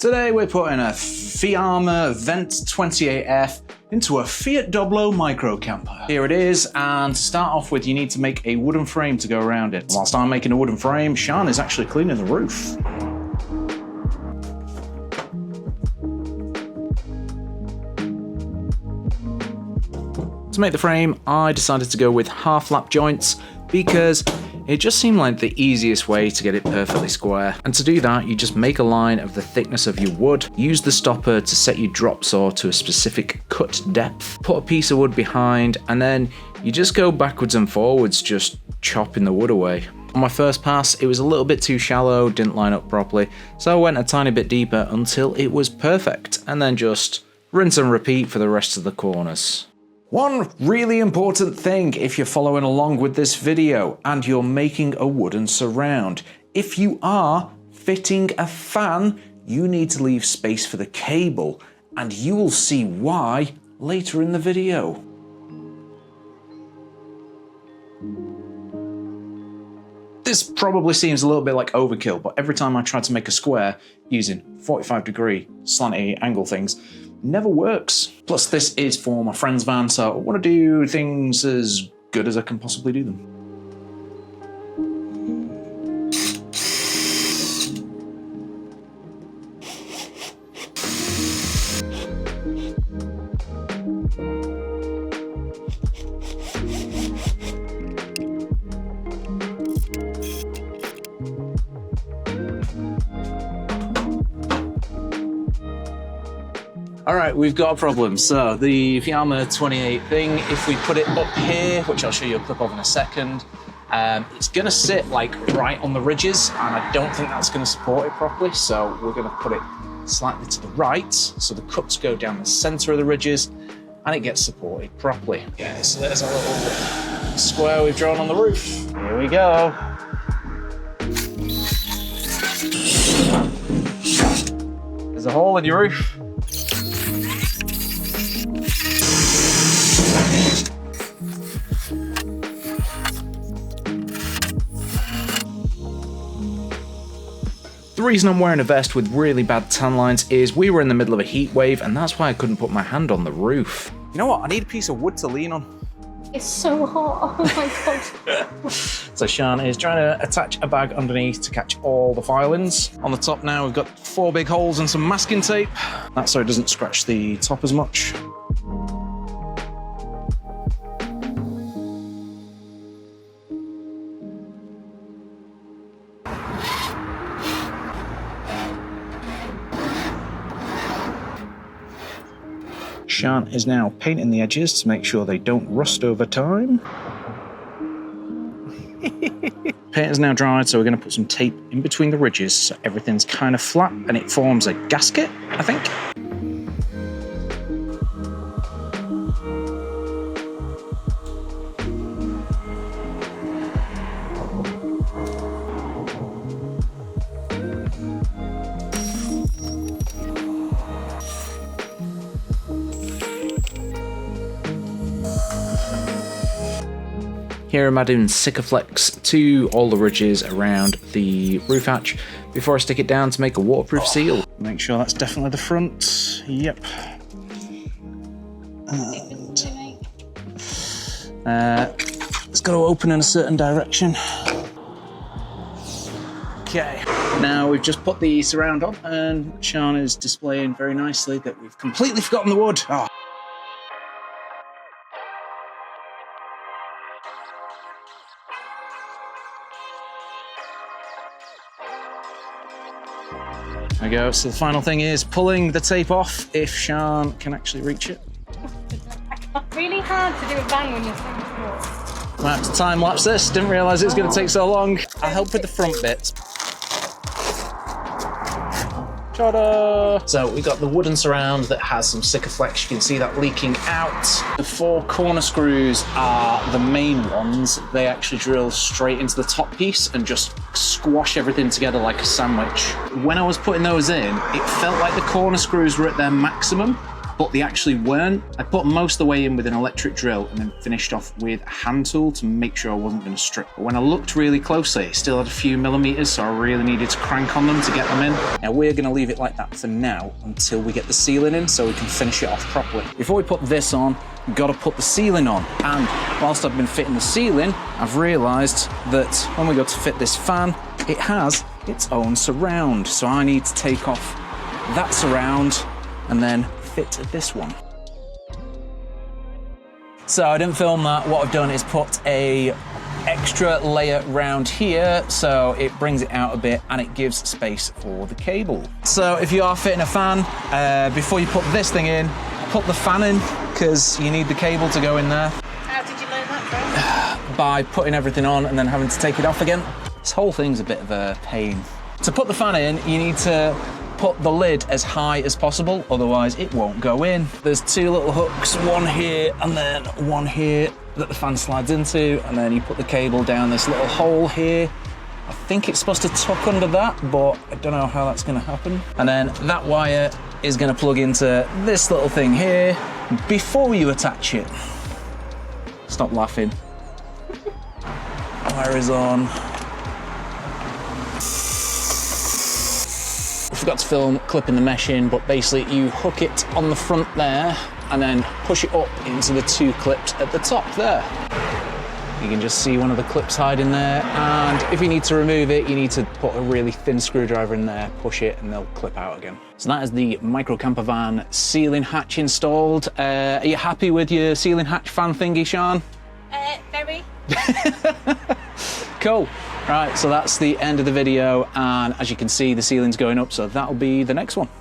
Today we're putting a Fiamma Vent 28F into a Fiat Doblo micro camper. Here it is, and to start off with you need to make a wooden frame to go around it. Whilst I'm making a wooden frame, Sean is actually cleaning the roof. To make the frame, I decided to go with half lap joints because it just seemed like the easiest way to get it perfectly square. And to do that, you just make a line of the thickness of your wood, use the stopper to set your drop saw to a specific cut depth, put a piece of wood behind, and then you just go backwards and forwards, just chopping the wood away. On my first pass, it was a little bit too shallow, didn't line up properly, so I went a tiny bit deeper until it was perfect, and then just rinse and repeat for the rest of the corners. One really important thing if you're following along with this video and you're making a wooden surround. If you are fitting a fan, you need to leave space for the cable, and you will see why later in the video. This probably seems a little bit like overkill, but every time I try to make a square using 45-degree slanty angle things, never works. Plus this is for my friend's van, so I want to do things as good as I can possibly do them. All right, we've got a problem. So the Fiamma 28 thing, if we put it up here, which I'll show you a clip of in a second, it's gonna sit like right on the ridges, and I don't think that's gonna support it properly. So we're gonna put it slightly to the right, so the cuts go down the center of the ridges, and it gets supported properly. Okay, so there's a little square we've drawn on the roof. Here we go. There's a hole in your roof. The reason I'm wearing a vest with really bad tan lines is we were in the middle of a heat wave, and that's why I couldn't put my hand on the roof. You know what? I need a piece of wood to lean on. It's so hot. Oh my god. So Sean is trying to attach a bag underneath to catch all the filings. On the top now we've got 4 big holes and some masking tape. That's so it doesn't scratch the top as much. Sean is now painting the edges to make sure they don't rust over time. Paint is now dried, so we're going to put some tape in between the ridges so everything's kind of flat and it forms a gasket, I think. Here I'm adding Sikaflex to all the ridges around the roof hatch before I stick it down to make a waterproof seal. Make sure that's definitely the front. Yep. And it's got to open in a certain direction. Okay. Now we've just put the surround on, and Sean is displaying very nicely that we've completely forgotten the wood. Oh. There we go, so the final thing is pulling the tape off if Sean can actually reach it. Really hard to do a bang when you're so small. Might have to time lapse this, didn't realise it was going to take so long. I'll help with the front bits. Ta-da! So we've got the wooden surround that has some Sikaflex, you can see that leaking out. The 4 corner screws are the main ones. They actually drill straight into the top piece and just squash everything together like a sandwich. When I was putting those in, it felt like the corner screws were at their maximum, but they actually weren't. I put most of the way in with an electric drill and then finished off with a hand tool to make sure I wasn't going to strip. But when I looked really closely, it still had a few millimeters, so I really needed to crank on them to get them in. Now we're going to leave it like that for now until we get the sealing in so we can finish it off properly. Before we put this on, we've got to put the sealing on. And whilst I've been fitting the sealing, I've realised that when we go to fit this fan, it has its own surround. So I need to take off that surround and then fit this one. So I didn't film that. What I've done is put a extra layer round here, so it brings it out a bit and it gives space for the cable. So if you are fitting a fan, before you put this thing in, put the fan in, because you need the cable to go in there. How did you learn that, Chris? By putting everything on and then having to take it off again. This whole thing's a bit of a pain. To put the fan in, you need to put the lid as high as possible, otherwise it won't go in. There's two little hooks, one here and then one here that the fan slides into, and then you put the cable down this little hole here. I think it's supposed to tuck under that, but I don't know how that's gonna happen. And then that wire is gonna plug into this little thing here before you attach it. Stop laughing. Wire is on. Forgot to film clipping the mesh in, but basically you hook it on the front there and then push it up into the two clips at the top there. You can just see one of the clips hiding there, and if you need to remove it, you need to put a really thin screwdriver in there, push it, and they'll clip out again. So that is the micro camper van ceiling hatch installed. Are you happy with your ceiling hatch fan thingy, Sean? Very. Cool. Right, so that's the end of the video, and as you can see, the ceiling's going up, so that'll be the next one.